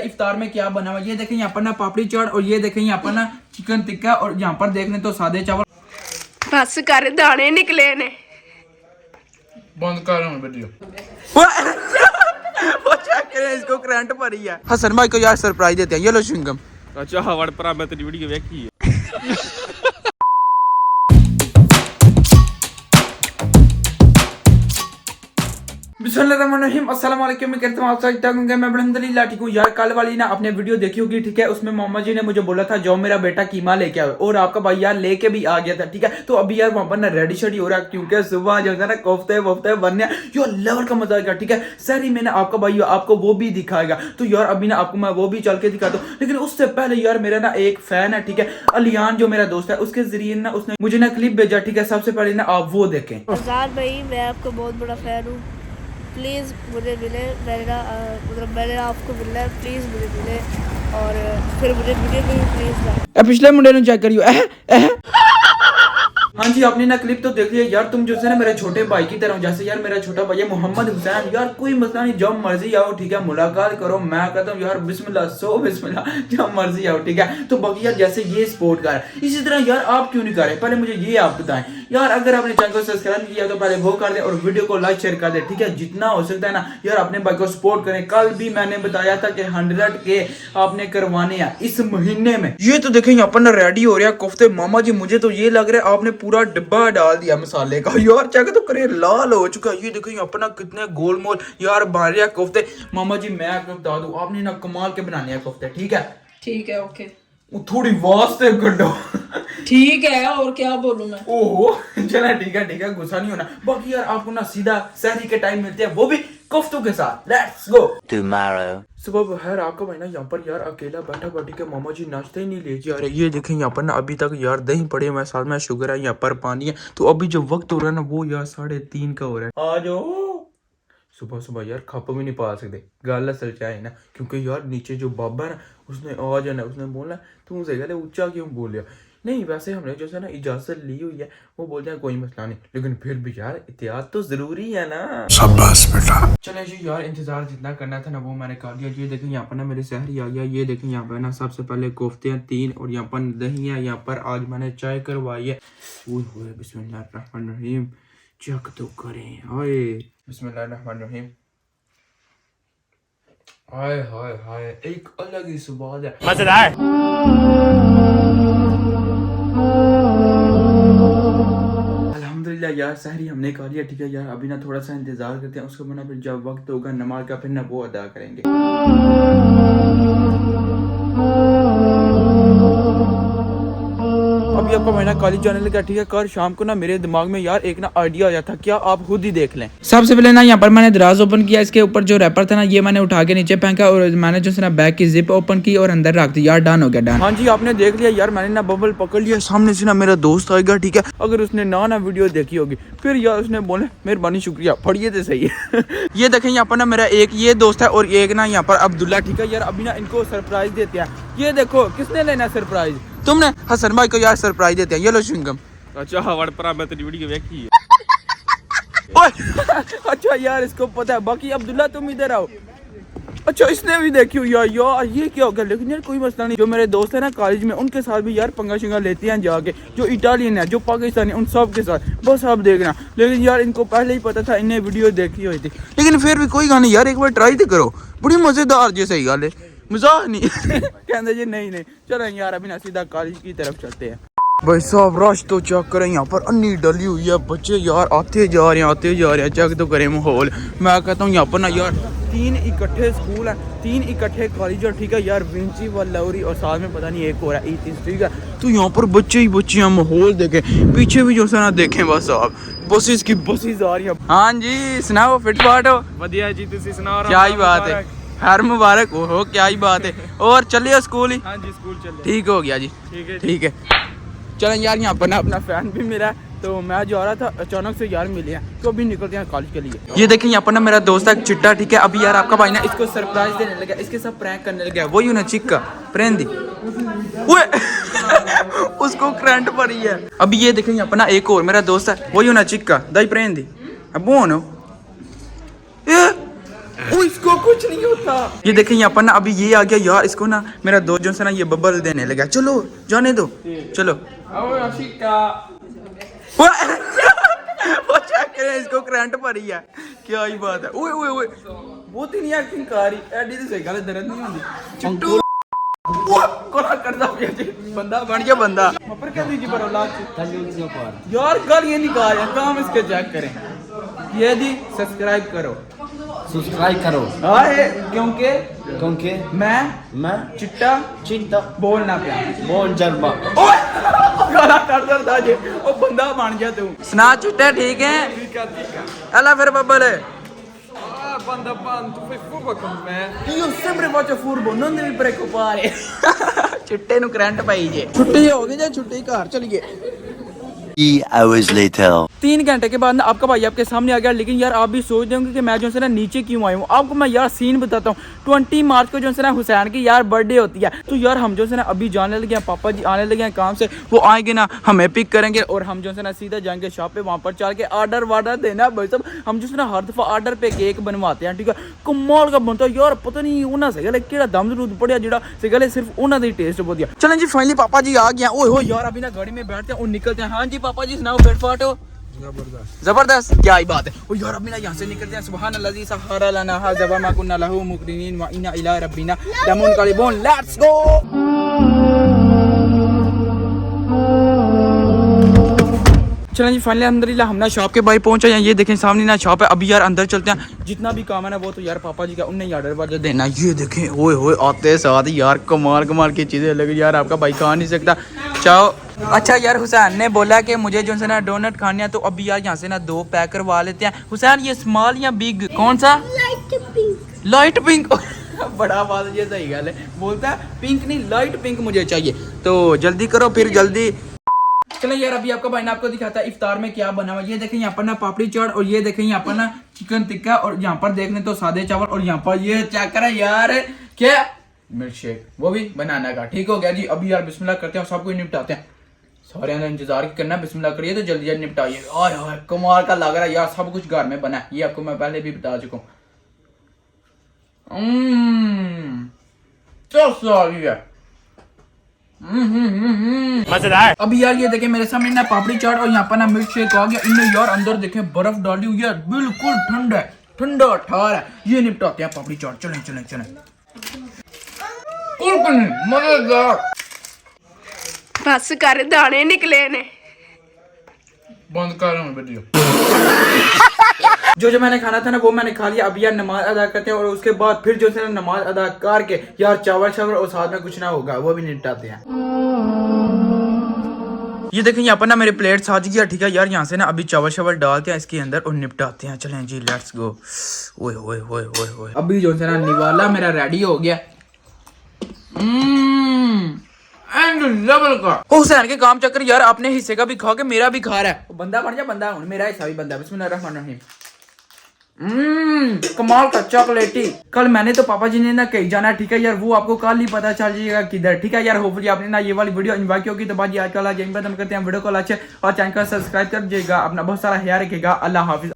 इफ्तार में क्या बना हुआ, ये देखें यहाँ पर ना पापड़ी चाट और ये देखें यहाँ पर ना चिकन टिक्का और यहाँ पर देख लें तो सादे चावल। बस कर दाने निकले ने बंद कर रहा हूं वीडियो। वो चेक करें इसको करंट पड़ी है। हसन भाई को यार सरप्राइज देते हैं, ये लो च्युइंगम। अच्छा हवड़ पर मैं तेरी वीडियो देखी है। बिस्मिल्लाहिर्रहमानिर्रहीम, अस्सलाम वालेकुम। मैं कहता हूं आप सब ठीक होंगे, मैं अल्हम्दुलिल्लाह ठीक हूं। यार कल वाली ना आपने वीडियो देखी होगी, ठीक है। उसमें मोहम्मद जी ने मुझे बोला था जो मेरा बेटा कीमा लेके आओ, और आपका भाई यार लेके भी आ गया था, ठीक है। तो अभी यार वहां पर ना रेडी शेडी हो रहा है, क्योंकि सुबह जो है ना कोफ्ते वोफ्ते बनने यो लेवल का मजा आएगा, ठीक है। सहरी में ना आपका भाई आपको वो भी दिखाएगा, तो यार अभी ना आपको मैं वो भी चल के दिखाता हूँ। लेकिन उससे पहले यार मेरा ना एक फैन है, ठीक है, अलियान जो मेरा दोस्त है, उसके जरिए ना उसने मुझे ना क्लिप भेजा, ठीक है। सबसे पहले ना आप वो देखें। आजाद भाई मैं आपको बहुत बड़ा फैन हूँ, प्लीज़ मुझे मिले, मैंने आपको मिलना है, प्लीज़ मुझे मिले और फिर मुझे वीडियो में प्लीज़ लाए। पिछले मुंडे ने चेक करियो। हाँ जी, आपने ना क्लिप तो देख लिया यार। तुम जो है ना मेरे छोटे भाई की तरह, जैसे यार मेरा छोटा भाई है मोहम्मद हुसैन, यार कोई मसला नहीं, जब मर्जी आओ, ठीक है, मुलाकात करो। मैं कहता हूँ यार बिस्मिल्लाह सो बिस्मिल्लाह, जब मर्जी आओ, ठीक है। तो बाकी यार जैसे ये सपोर्ट कर, इसी तरह यार आप क्यों नहीं कर रहे, पहले मुझे ये आप बताएं यार। अगर आपने चैनल को सब्सक्राइब नहीं किया तो पहले वो कर दे और वीडियो को लाइक शेयर कर दे, ठीक है। जितना हो सकता है ना यार अपने भाई को सपोर्ट करें। कल भी मैंने बताया था कि 100K आपने करवाने हैं इस महीने में। ये तो देखें यहाँ पर ना रेडी हो रहा है कोफ्ते। मामा जी मुझे तो ये लग रहा है आपने पूरा डिब्बा डाल दिया मसाले का, यार चेक तो करे, लाल हो चुका है। ये देखो यहाँ पर ना कितने गोलमोल यार बन रहे हैं कोफ्ते। मामा जी मैं आपको बता दूं, आपने ना कमाल के बनाने हैं कोफ्ते, ठीक है। ठीक है, ओके थोड़ी वास्ते गड्ढो। ठीक है, और क्या बोलूं मैं। ओहो चला ठीक है, गुस्सा नहीं होना। बाकी यार आपको ना सीधा सहरी के टाइम मिलते हैं, वो भी कोफ्तों के साथ। Let's go tomorrow. सुबह खैर आपका भाई ना यहाँ पर यार अकेला बैठा बैठी के मामा जी नाश्ते ही नहीं ले जा रहे। ये देखें यहाँ पर ना अभी तक यार दही पड़े हुए साथ में शुगर है, यहाँ पर पानी है। तो अभी जो वक्त हो रहा है ना वो यार 3:30 का हो रहा है। आ जाओ। सुबह सुबह यार खप भी नहीं पा सकते, गल असल चाहे ना, क्योंकि यार नीचे जो बाबा है ना उसने आ जाना, उसने बोलना तू सही गल ऊंचा क्यों बोलिया। नहीं वैसे हमने जो है ना इजाजत ली हुई है, वो बोलते हैं कोई मसला नहीं, लेकिन फिर भी यार एहतियात तो जरूरी है ना। शाबाश बेटा। चले जी यार इंतजार जितना करना था ना वो मैंने कर दिया। ये देखें यहाँ पर ना मेरे सहरी आ गया। ये देखें यहाँ पर ना सबसे पहले कोफ्ते हैं 3 और यहाँ पर दही है। यहाँ पर आज मैंने चाय करवाई है। बिस्मिल्लाहिर्रहमानिर्रहीम, चेक तो करें। हाय बिस्मिल्लाहिर्रहमानिर्रहीम। हाय हाय हाय, एक अलग ही स्वाद है, मजेदार। अल्हम्दुलिल्लाह यार सहरी हमने खा लिया, ठीक है यार। अभी ना थोड़ा सा इंतजार करते हैं, उसके बाद फिर जब वक्त होगा नमाज का फिर ना वो अदा करेंगे। अभी आपका महीना कॉलेज जाने लगा, ठीक है। कल शाम को ना मेरे दिमाग में यार एक ना आइडिया आया था, क्या आप खुद ही देख लें। सबसे पहले ना यहाँ पर मैंने दराज ओपन किया, इसके ऊपर जो रैपर था ना ये मैंने उठा के नीचे फेंका और मैंने जो है ना बैग की जिप ओपन की और अंदर रख दी। यार डन हो गया, डन। हाँ जी आपने देख लिया यार, मैंने ना बबल पकड़ लिया। सामने से ना मेरा दोस्त आएगा, ठीक है। अगर उसने ना वीडियो देखी होगी फिर यार उसने बोले मेहरबानी शुक्रिया, पढ़िए तो सही है। ये देखें यहाँ पर ना मेरा एक ये दोस्त है और एक ना यहाँ पर अब्दुल्ला, ठीक है। यार अभी ना इनको सरप्राइज देते हैं। ये देखो किसने लेना सरप्राइज, तुमने। हसन भाई को यार सरप्राइज देते हैं, ये लो च्युइंगम। अच्छा हवड़ पर मैं तेरी वीडियो देखी है। अच्छा यार इसको पता है। बाकी अब्दुल्ला तुम इधर आओ। अच्छा इसने भी देखी हुई यार ये क्या हो गया। लेकिन यार कोई मसला नहीं, जो मेरे दोस्त है ना कॉलेज में उनके साथ भी यार पंगा शिंगा लेते हैं जाके, जो इटालियन है जो पाकिस्तानी उन सब के साथ, बस आप देखना। लेकिन यार इनको पहले ही पता था, इन्हें वीडियो देखी हुई थी। लेकिन फिर भी कोई गाना यार एक बार ट्राई तो करो, बड़ी मजेदार जी। सही गल है, मजाक नहीं। कहते जी नहीं चलो यार अभी ना सीधा कॉलेज की तरफ चलते हैं। भाई साहब रश तो चेक करें, यहाँ पर अन्नी डली हुई है, बच्चे यार आते जा रहे हैं। चेक तो करें माहौल। मैं कहता हूँ यहाँ पर ना यार 3 इकट्ठे स्कूल है, 3 इकट्ठे कॉलेज है, ठीक है यार। विंची व लौरी और साथ में पता नहीं एक हो रहा है ईद, ठीक है। तो यहाँ पर बच्चे ही बच्चे हैं, माहौल देखें, पीछे भी जो है ना देखें बस आप, बसेस की बसेस आ रही हैं। हाँ जी सुनाओ, फिट फाट हो? बढ़िया जी, तुसी सुनाओ। क्या ही बात है, हर मुबारक हो, क्या ही बात है। और चलिए स्कूल ही? हाँ जी स्कूल चले। ठीक हो गया जी, ठीक है। चलें यार यहाँ पर ना अपना फैन भी मिला, तो मैं जा रहा था अचानक से यार मिले हैं, तो अभी निकलते हैं कॉलेज के लिए। ये देखें यहाँ पर ना मेरा दोस्त है चिट्टा, ठीक है। अभी यार आपका भाई ना इसको सरप्राइज देने लगा, इसके साथ प्रैंक करने लगा। वो यूं ना चिक्का प्रेंदी उसको करंट पड़ी है। अभी ये देखें यहाँ पर ना एक और मेरा दोस्त है, वो यूं ना चिक्का दाई प्रेंदी अब ओ इसको कुछ नहीं होता। ये देखें यहाँ पर ना अभी ये आ गया यार, इसको ना मेरा दोस्त जो है ना ये बबल देने लगा। चलो जाने दो, चलो वो चेक करें, इसको करंट भरी है। क्या ही बात है। ओए ओए ओए बहुत ही नहीं एक्टिंग कर रही एडी तो सही गल दर्द नहीं होती। चिट्टू कोला करदा पिया जी, बंदा बन गया बंदा। ऊपर क्या दीजिए पर औलाद यार गल ये निकाल यार, काम इसके चेक करें। ये दी सब्सक्राइब करो आए, क्योंकि मैं चिट्टा बोलना पिया बोल जरबा ओए गला कर दर्दा जी, ओ बंदा बन गया तू। सुना चिट्टा ठीक है अल्लाह फिर Babbal Quando tu fai furbo con me. io sempre faccio furbo, non devi preoccupare। चिट्टे नु करंट पाई जे, छुट्टी हो गई जे, छुट्टी घर चलिए। 3 hours later 3 घंटे के बाद ना आपका भाई आपके सामने आ गया। लेकिन यार आप भी सोच देंगे कि मैं जो है ना नीचे क्यों आया हूँ। आपको मैं यार सीन बताता हूँ। 20 मार्च को जो है ना हुसैन की यार बर्थडे होती है, तो यार हम जो है ना अभी जाने लगे हैं, पापा जी आने लगे हैं काम से, वो आएंगे ना हमें पिक करेंगे और हम जो है ना सीधा जाएंगे शॉप पे, वहाँ पर चल के ऑर्डर वार्डर देना भाई साहब। हम जो है ना हर दफ़ा ऑर्डर पे केक बनवाते हैं, ठीक है, कमाल का बनता है यार। पता नहीं उन्हें से गले केड़ा दम जरूर पड़िया जोड़ा से गले सिर्फ उन्होंने ही टेस्ट बहुत दिया। चलें जी फाइनली पापा जी आ गया। ओए हो यार अभी ना गाड़ी में बैठते हैं और निकलते हैं। हाँ जी पापा जी सुनाओ, फटाफट हो। जबरदस्त क्या ही बात है। ओ यार अभी ना यहाँ से निकलते हैं। सुभान अल्लाजी सहारा लना हाज़ा मा कुन्ना लहू मुक़रिनीन व इन्ना इला रब्बिना लमुनक़लिबून। Let's go. चलें जी फाइनली अल्हम्दुलिल्लाह हम ना शॉप के बाहर पहुंचे हैं। ये देखें सामने ना शॉप है। अभी यार अंदर चलते हैं। जितना भी काम है ना वो तो यार पापा जी का, उन्हें ही ऑर्डर वार्डर देना। ये देखें ओए होए आते साथ यार कमाल की चीज़ें लगी यार, आपका भाई खा नहीं सकता। चाहो अच्छा यार हुसैन ने बोला कि मुझे जो है ना डोनट खाने हैं, तो अभी यार यहाँ से ना 2 पैक करवा लेते हैं। हुसैन ये स्मॉल या बिग कौन सा? लाइट पिंक बड़ा बात ये सही गल है, बोलता है पिंक नहीं लाइट पिंक मुझे चाहिए। तो जल्दी करो फिर जल्दी। चलो यार अभी आपका भाई ने आपको दिखाता है इफ्तार में क्या बना हुआ। ये देखें यहाँ पर ना पापड़ी चाट, और ये देखें यहाँ पर ना चिकन टिक्का, और यहाँ पर देख लें तो सादे चावल, और यहाँ पर ये चेक करें यार क्या मिल्क शेक, वो भी बनाना का। ठीक हो गया जी। अभी यार बिस्मिल्लाह करते हैं और सब कुछ निपटाते हैं। सारे ने इंतजार करना, बिस्मिल्लाह करिए तो जल्दी जल्दी निपटाइए। आय हाय कमाल का लग रहा है यार, सब कुछ घर में बना है। ये आपको मैं पहले भी बता चुका हूँ। तो सॉरी है मजेदार। अभी यार ये देखें मेरे सामने ना पापड़ी चाट और यहाँ पर ना मिल्क शेक आ गया। इनने यार अंदर देखें बर्फ डाली हुई है, बिल्कुल ठंडा ठार है। ये निपटाते हैं पापड़ी चाट। चलें मजेदार। बस कर दाने निकले ने। बंद कर वीडियो। जो मैंने खाना था ना वो मैंने खा लिया। अब यार नमाज अदा करते हैं और उसके बाद फिर जो है ना नमाज अदा करके यार चावल शावल और साथ में कुछ ना होगा वो भी निपटाते हैं। ये देखें यहाँ पर ना मेरे प्लेट साज गया। ठीक है यार यहाँ से ना अभी चावल शावल डालते हैं इसके अंदर और निपटाते हैं। चलें जी लेट्स गो। ओए होए होए होए होए अभी जो है ना निवाला मेरा रेडी हो गया। लेवल का हुसैन के काम चक्कर यार अपने हिस्से का भी खा के मेरा भी खा रहा है। बंदा बन जा बंदा, मेरा हिस्सा भी बंदा। बिस्मिल्लाहिर्रहमानिर्रहीम। कमाल का चॉकलेटी। कल मैंने तो पापा जी ने ना कहीं जाना है, ठीक है यार, वो आपको कल ही पता चल जाएगा किधर। ठीक है यार, होपफुली आपने ना ये वाली वीडियो एंजॉय की होगी। तो बाजी आजकल आज यहीं पर हम करते हैं वीडियो को अच्छे और चैनल को सब्सक्राइब कर दीजिएगा। अपना बहुत सारा ख्याल रखिएगा। अल्लाह हाफिज।